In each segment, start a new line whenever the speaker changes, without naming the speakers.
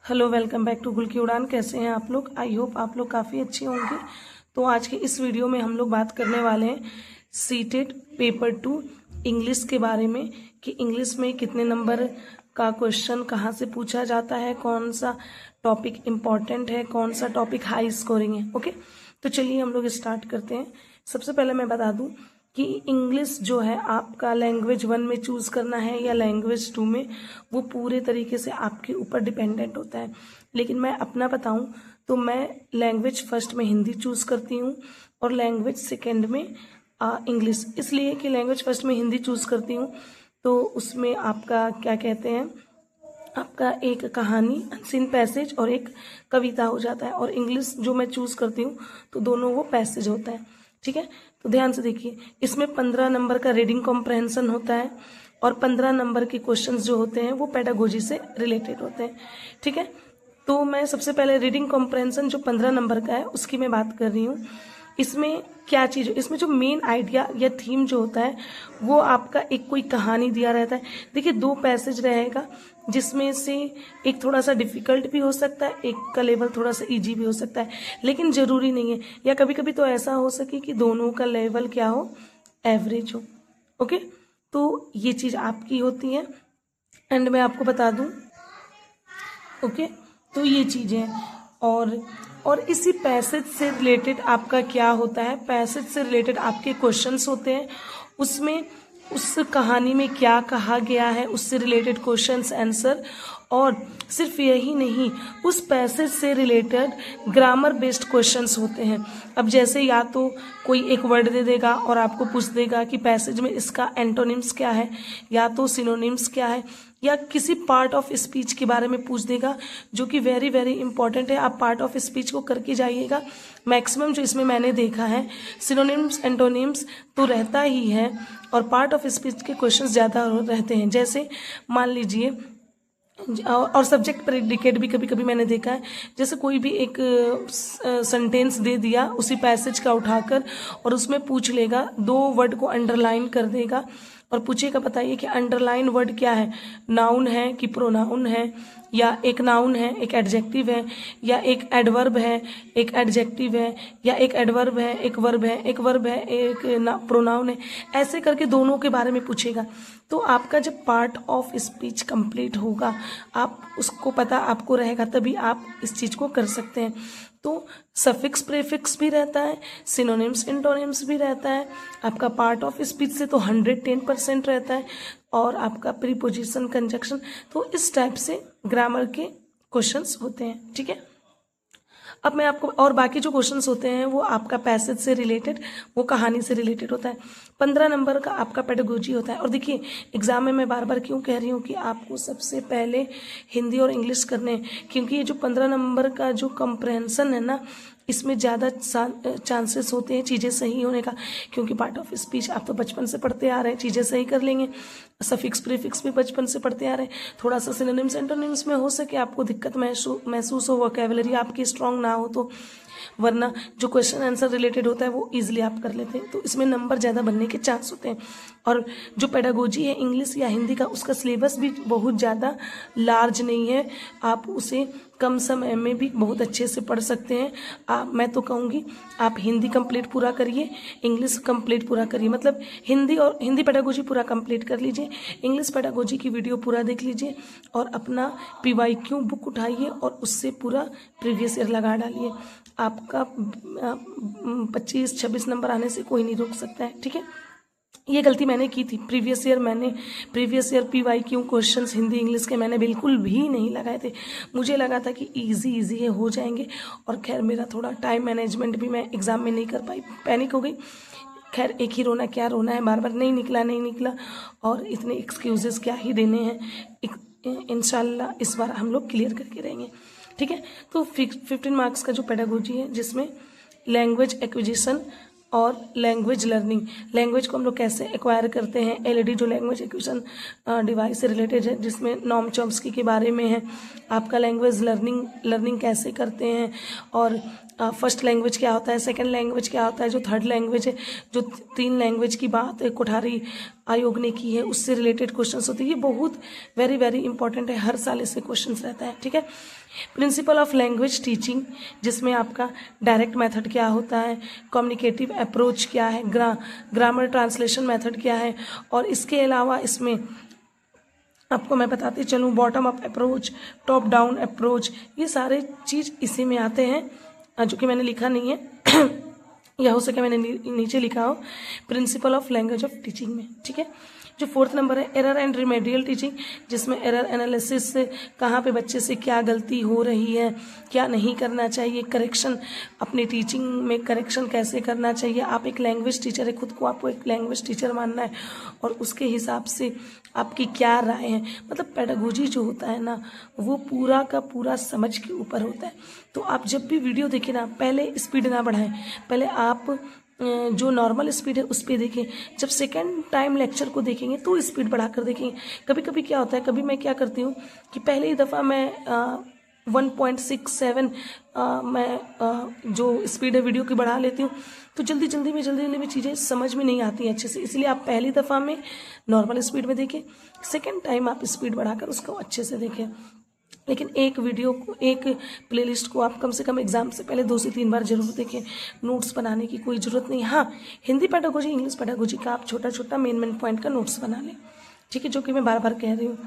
Hello, welcome back to गुल की उड़ान। कैसे हैं आप लोग? आई होप आप लोग काफ़ी अच्छे होंगे। तो आज के इस वीडियो में हम लोग बात करने वाले हैं सीटेट पेपर 2 इंग्लिश के बारे में कि इंग्लिश में कितने नंबर का क्वेश्चन कहाँ से पूछा जाता है, कौन सा टॉपिक इम्पॉर्टेंट है, कौन सा टॉपिक हाई स्कोरिंग है। ओके, तो चलिए हम लोग स्टार्ट करते हैं। सबसे पहले मैं बता दूं कि इंग्लिश जो है आपका लैंग्वेज 1 में चूज़ करना है या लैंग्वेज 2 में, वो पूरे तरीके से आपके ऊपर डिपेंडेंट होता है। लेकिन मैं अपना बताऊं तो मैं लैंग्वेज फर्स्ट में हिंदी चूज़ करती हूं और लैंग्वेज सेकंड में इंग्लिश। इसलिए कि लैंग्वेज फर्स्ट में हिंदी चूज़ करती हूँ तो उसमें आपका क्या कहते हैं, आपका एक कहानी अनसीन पैसेज और एक कविता हो जाता है। और इंग्लिश जो मैं चूज़ करती हूँ तो दोनों वो पैसेज होता है। ठीक है, तो ध्यान से देखिए, इसमें 15 नंबर का रीडिंग कॉम्प्रहेंशन होता है और 15 नंबर के क्वेश्चंस जो होते हैं वो पेडागोजी से रिलेटेड होते हैं। ठीक है, तो मैं सबसे पहले रीडिंग कॉम्प्रहेंशन जो 15 नंबर का है उसकी मैं बात कर रही हूँ। इसमें क्या चीज़, इसमें जो मेन आइडिया या थीम जो होता है वो आपका एक कोई कहानी दिया रहता है। देखिए, 2 पैसेज रहेगा जिसमें से एक थोड़ा सा डिफिकल्ट भी हो सकता है, एक का लेवल थोड़ा सा इजी भी हो सकता है, लेकिन ज़रूरी नहीं है। या कभी कभी तो ऐसा हो सके कि दोनों का लेवल क्या हो, एवरेज हो। ओके, तो ये चीज़ आपकी होती है। एंड मैं आपको बता दूं, ओके, तो ये चीज़ें और इसी पैसेज से रिलेटेड आपका क्या होता है, पैसेज से रिलेटेड आपके क्वेश्चंस होते हैं। उसमें उस कहानी में क्या कहा गया है उससे रिलेटेड क्वेश्चंस आंसर, और सिर्फ यही नहीं, उस पैसेज से रिलेटेड ग्रामर बेस्ड क्वेश्चंस होते हैं। अब जैसे या तो कोई एक वर्ड दे देगा और आपको पूछ देगा कि पैसेज में इसका एंटोनिम्स क्या है, या तो सिनोनिम्स क्या है, या किसी पार्ट ऑफ स्पीच के बारे में पूछ देगा जो कि वेरी वेरी इंपॉर्टेंट है। आप पार्ट ऑफ स्पीच को करके जाइएगा। मैक्सिमम जो इसमें मैंने देखा है सिनोनिम्स एंटोनिम्स तो रहता ही है और पार्ट ऑफ स्पीच के क्वेश्चंस ज़्यादा रहते हैं। जैसे मान लीजिए, और सब्जेक्ट प्रेडिकेट भी कभी कभी मैंने देखा है। जैसे कोई भी एक सेंटेंस दे दिया उसी पैसेज का उठाकर और उसमें पूछ लेगा, 2 वर्ड को अंडरलाइन कर देगा और पूछेगा बताइए कि अंडरलाइन वर्ड क्या है, नाउन है कि प्रोनाउन है, या एक नाउन है एक एडजेक्टिव है, या एक एडवर्ब है एक एडजेक्टिव है, या एक एडवर्ब है एक वर्ब है, एक वर्ब है एक प्रोनाउन है। ऐसे करके दोनों के बारे में पूछेगा। तो आपका जब पार्ट ऑफ स्पीच कंप्लीट होगा, आप उसको पता आपको रहेगा, तभी आप इस चीज़ को कर सकते हैं। तो सफिक्स प्रीफिक्स भी रहता है, सिनोनिम्स इंटोनिम्स भी रहता है। आपका पार्ट ऑफ स्पीच से तो 110% रहता है, और आपका प्रीपोजिशन कंजक्शन। तो इस टाइप से ग्रामर के क्वेश्चंस होते हैं। ठीक है, अब मैं आपको, और बाकी जो क्वेश्चंस होते हैं वो आपका पैसेज से रिलेटेड, वो कहानी से रिलेटेड होता है। 15 नंबर का आपका पेडागोजी होता है। और देखिए, एग्जाम में मैं बार बार क्यों कह रही हूँ कि आपको सबसे पहले हिंदी और इंग्लिश करने हैं, क्योंकि ये जो 15 नंबर का जो कंप्रहेंशन है ना, इसमें ज़्यादा चांसेस होते हैं चीज़ें सही होने का। क्योंकि पार्ट ऑफ स्पीच आप तो बचपन से पढ़ते आ रहे हैं, चीज़ें सही कर लेंगे। सफिक्स प्रीफिक्स भी बचपन से पढ़ते आ रहे हैं। थोड़ा सा सिनोनिम्स एंटोनिम्स में हो सके आपको दिक्कत महसूस हो, वोकैबुलरी आपकी स्ट्रांग ना हो तो, वरना जो क्वेश्चन आंसर रिलेटेड होता है वो इजीली आप कर लेते हैं। तो इसमें नंबर ज़्यादा बनने के चांस होते हैं। और जो पेडागोजी है इंग्लिश या हिंदी का, उसका सिलेबस भी बहुत ज़्यादा लार्ज नहीं है। आप उसे कम समय में भी बहुत अच्छे से पढ़ सकते हैं। मैं तो कहूँगी आप हिंदी कंप्लीट पूरा करिए, इंग्लिश कंप्लीट पूरा करिए। मतलब हिंदी पेडागोजी पूरा कंप्लीट कर लीजिए, इंग्लिश पेडागोजी की वीडियो पूरा देख लीजिए, और अपना PYQ बुक उठाइए और उससे पूरा प्रीवियस ईयर लगा डालिए। आपका 25-26 नंबर आने से कोई नहीं रोक सकता है। ठीक है, ये गलती मैंने की थी। Previous year PYQ questions Hindi English के मैंने बिल्कुल भी नहीं लगाए थे। मुझे लगा था कि इजी है, हो जाएंगे। और खैर, मेरा थोड़ा टाइम मैनेजमेंट भी मैं एग्ज़ाम में नहीं कर पाई, पैनिक हो गई। खैर, एक ही रोना क्या रोना है, बार बार नहीं निकला, और इतने एक्सक्यूजेस क्या ही देने हैं। इंशाल्लाह इस बार हम लोग क्लियर करके रहेंगे। ठीक है, तो 15 मार्क्स का जो पेडागोजी है, जिसमें लैंग्वेज एक्विजिशन और लैंग्वेज लर्निंग, लैंग्वेज को हम लोग कैसे एक्वायर करते हैं, LAD जो लैंग्वेज एक्विजिशन डिवाइस से रिलेटेड है, जिसमें नॉम चॉम्स्की के बारे में है। आपका लैंग्वेज लर्निंग कैसे करते हैं, और फर्स्ट लैंग्वेज क्या होता है, सेकंड लैंग्वेज क्या होता है, जो थर्ड लैंग्वेज है, जो 3 लैंग्वेज की बात है, कोठारी आयोग ने की है उससे रिलेटेड क्वेश्चंस होते हैं। ये बहुत वेरी वेरी इंपॉर्टेंट है, हर साल इससे क्वेश्चंस रहता है, ठीक है। प्रिंसिपल ऑफ लैंग्वेज टीचिंग, जिसमें आपका डायरेक्ट मेथड क्या होता है, कम्युनिकेटिव अप्रोच क्या है, ग्रामर ट्रांसलेशन मेथड क्या है, और इसके अलावा इसमें आपको मैं बताती चलूँ bottom up approach, top down approach, ये सारे चीज़ इसी में आते हैं, जो कि मैंने लिखा नहीं है या हो सके मैंने नीचे लिखा हो, principle of language of teaching में, ठीक है। जो 4th नंबर है एरर एंड रिमेडियल टीचिंग, जिसमें एरर एनालिसिस से कहाँ पे बच्चे से क्या गलती हो रही है, क्या नहीं करना चाहिए, करेक्शन, अपनी टीचिंग में करेक्शन कैसे करना चाहिए। आप एक लैंग्वेज टीचर है, खुद को आपको एक लैंग्वेज टीचर मानना है और उसके हिसाब से आपकी क्या राय है। मतलब पेडागोजी जो होता है ना, वो पूरा का पूरा समझ के ऊपर होता है। तो आप जब भी वीडियो देखें ना, पहले स्पीड ना बढ़ाएं, पहले आप जो नॉर्मल स्पीड है उस पर देखें। जब सेकेंड टाइम लेक्चर को देखेंगे तो स्पीड बढ़ाकर देखेंगे। कभी कभी क्या होता है, कभी मैं क्या करती हूँ कि पहले ही दफ़ा मैं 1.67 मैं जो स्पीड है वीडियो की बढ़ा लेती हूँ, तो जल्दी में चीज़ें समझ में नहीं आती हैं अच्छे से। इसलिए आप पहली दफ़ा में नॉर्मल स्पीड में देखें, सेकेंड टाइम आप स्पीड बढ़ाकर उसको अच्छे से देखें। लेकिन एक वीडियो को, एक प्लेलिस्ट को आप कम से कम एग्जाम से पहले 2 से 3 बार जरूर देखें। नोट्स बनाने की कोई ज़रूरत नहीं। हाँ, हिंदी पेडागोजी, इंग्लिश पेडागोजी का आप छोटा छोटा मेन पॉइंट का नोट्स बना लें, ठीक है, जो कि मैं बार बार कह रही हूँ,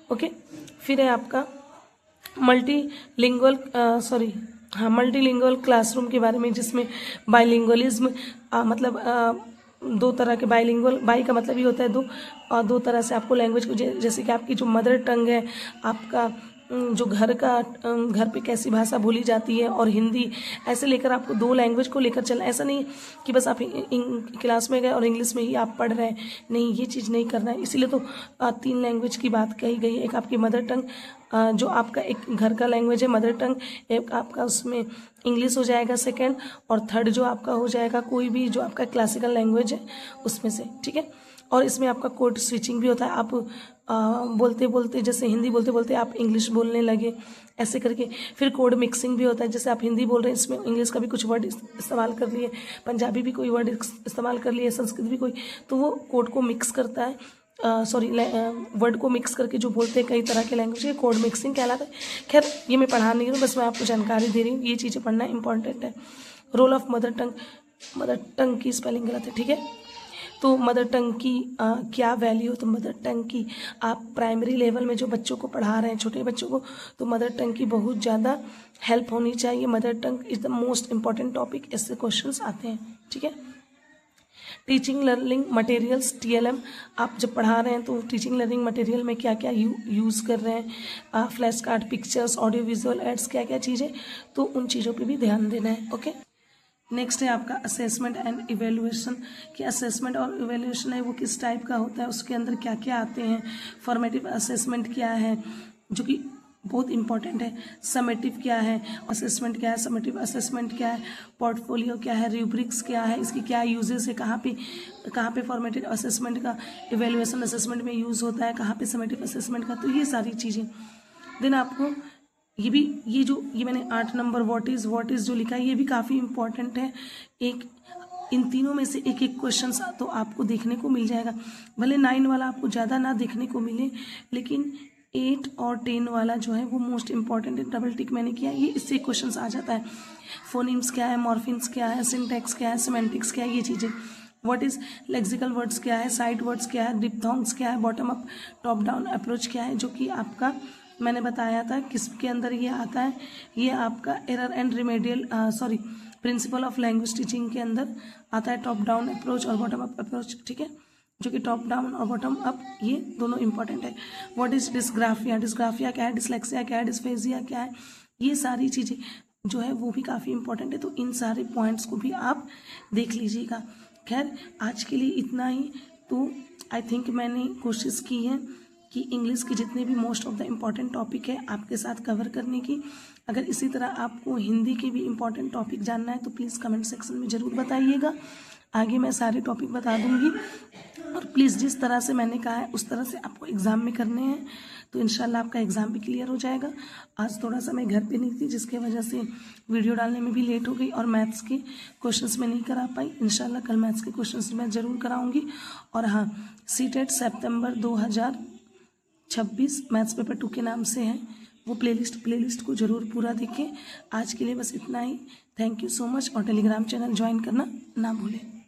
ओके। फिर है आपका मल्टीलिंगुअल क्लासरूम के बारे में, जिसमें बाइलिंगुअलिज्म मतलब 2 तरह के बाइलिंगुअल, बाई का मतलब ये होता है 2, और 2 तरह से आपको लैंग्वेज को, जैसे कि आपकी जो मदर टंग है, आपका जो घर पे कैसी भाषा बोली जाती है, और हिंदी, ऐसे लेकर आपको 2 लैंग्वेज को लेकर चलना। ऐसा नहीं कि बस आप क्लास में गए और इंग्लिश में ही आप पढ़ रहे हैं, नहीं, ये चीज़ नहीं करना है। इसीलिए तो 3 लैंग्वेज की बात कही गई है। एक आपकी मदर टंग, जो आपका एक घर का लैंग्वेज है मदर टंग, एक आपका उसमें इंग्लिश हो जाएगा सेकेंड, और थर्ड जो आपका हो जाएगा कोई भी जो आपका क्लासिकल लैंग्वेज है उसमें से, ठीक है। और इसमें आपका कोड स्विचिंग भी होता है। आप बोलते बोलते, जैसे हिंदी बोलते बोलते आप इंग्लिश बोलने लगे, ऐसे करके। फिर कोड मिक्सिंग भी होता है, जैसे आप हिंदी बोल रहे हैं, इसमें इंग्लिश का भी कुछ वर्ड इस्तेमाल कर लिए, पंजाबी भी कोई वर्ड इस्तेमाल कर लिए, संस्कृत भी कोई, तो वो कोड को मिक्स करता है, वर्ड को मिक्स करके जो बोलते हैं कई तरह के लैंग्वेज, ये कोड मिक्सिंग कहलाता है। खैर, ये मैं पढ़ा नहीं रही हूँ, बस मैं आपको जानकारी दे रही हूँ, ये चीज़ें पढ़ना इंपॉर्टेंट है। रोल ऑफ मदर टंग की स्पेलिंग गलत है, ठीक है। तो मदर टंग की क्या वैल्यू, तो मदर टंग की आप प्राइमरी लेवल में जो बच्चों को पढ़ा रहे हैं, छोटे बच्चों को, तो मदर टंग की बहुत ज़्यादा हेल्प होनी चाहिए। Mother tongue is the most important topic, इससे क्वेश्चंस आते हैं, ठीक है। टीचिंग लर्निंग मटेरियल्स, TLM, आप जब पढ़ा रहे हैं तो टीचिंग लर्निंग मटेरियल में क्या क्या यूज़ कर रहे हैं, flash card, pictures, audio visual aids, क्या क्या चीज़ें, तो उन चीज़ों पे भी ध्यान देना है, ओके। नेक्स्ट है आपका असेसमेंट एंड इवेल्युएशन, कि असेसमेंट और इवेल्युएशन है वो किस टाइप का होता है, उसके अंदर क्या क्या आते हैं। फॉर्मेटिव असेसमेंट क्या है, जो कि बहुत इंपॉर्टेंट है। समेटिव क्या है, असेसमेंट क्या है, समेटिव असेसमेंट क्या है, पोर्टफोलियो क्या है, रूब्रिक्स क्या है, इसकी क्या यूजेस है, कहाँ पे फॉर्मेटिव असेसमेंट का इवेल्युएशन असेसमेंट में यूज़ होता है, कहाँ पे समेटिव असेसमेंट का, तो ये सारी चीज़ें। देन आपको ये मैंने 8 नंबर व्हाट इज जो लिखा है, ये भी काफ़ी इंपॉर्टेंट है। इन तीनों में से एक एक क्वेश्चन तो आपको देखने को मिल जाएगा, भले 9 वाला आपको ज़्यादा ना देखने को मिले, लेकिन 8 और 10 वाला जो है वो मोस्ट इंपॉर्टेंट है। डबल टिक मैंने किया, ये इससे क्वेश्चंस आ जाता है। फोनीम्स क्या है, मॉर्फिन्स क्या है, सिंटैक्स क्या है, सिमेंटिक्स क्या है, ये चीज़ें। व्हाट इज लेक्सिकल वर्ड्स क्या है, साइड वर्ड्स क्या है, डिप्थोंग्स क्या है, bottom up top down approach क्या है, जो कि आपका मैंने बताया था किसके अंदर ये आता है, ये आपका error and remedial principle of language teaching के अंदर आता है, टॉप डाउन अप्रोच और बॉटम अप अप्रोच, ठीक है, जो कि टॉप डाउन और बॉटम अप ये दोनों इंपॉर्टेंट है। व्हाट इज डिस्ग्राफिया क्या है, डिसलेक्सिया क्या है, डिस्फेजिया क्या है, ये सारी चीज़ें जो है वो भी काफ़ी इंपॉर्टेंट है। तो इन सारे पॉइंट्स को भी आप देख लीजिएगा। खैर, आज के लिए इतना ही। तो आई थिंक मैंने कोशिश की है कि इंग्लिश के जितने भी most of the important topic है आपके साथ कवर करने की। अगर इसी तरह आपको हिंदी के भी इम्पॉर्टेंट टॉपिक जानना है तो प्लीज़ कमेंट सेक्शन में ज़रूर बताइएगा, आगे मैं सारे टॉपिक बता दूंगी। और प्लीज़ जिस तरह से मैंने कहा है उस तरह से आपको एग्ज़ाम में करने हैं, तो इंशाल्लाह आपका एग्ज़ाम भी क्लियर हो जाएगा। आज थोड़ा सा मैं घर पे नहीं थी, जिसके वजह से वीडियो डालने में भी लेट हो गई और मैथ्स के क्वेश्चंस में नहीं करा पाई। इंशाल्लाह कल मैथ्स के क्वेश्चंस मैं ज़रूर कराऊंगी। और हाँ, सीटेट सितंबर 2026 मैथ्स पेपर 2 के नाम से है, वो प्लेलिस्ट को ज़रूर पूरा देखें। आज के लिए बस इतना ही। थैंक यू सो मच और टेलीग्राम चैनल ज्वाइन करना ना भूलें।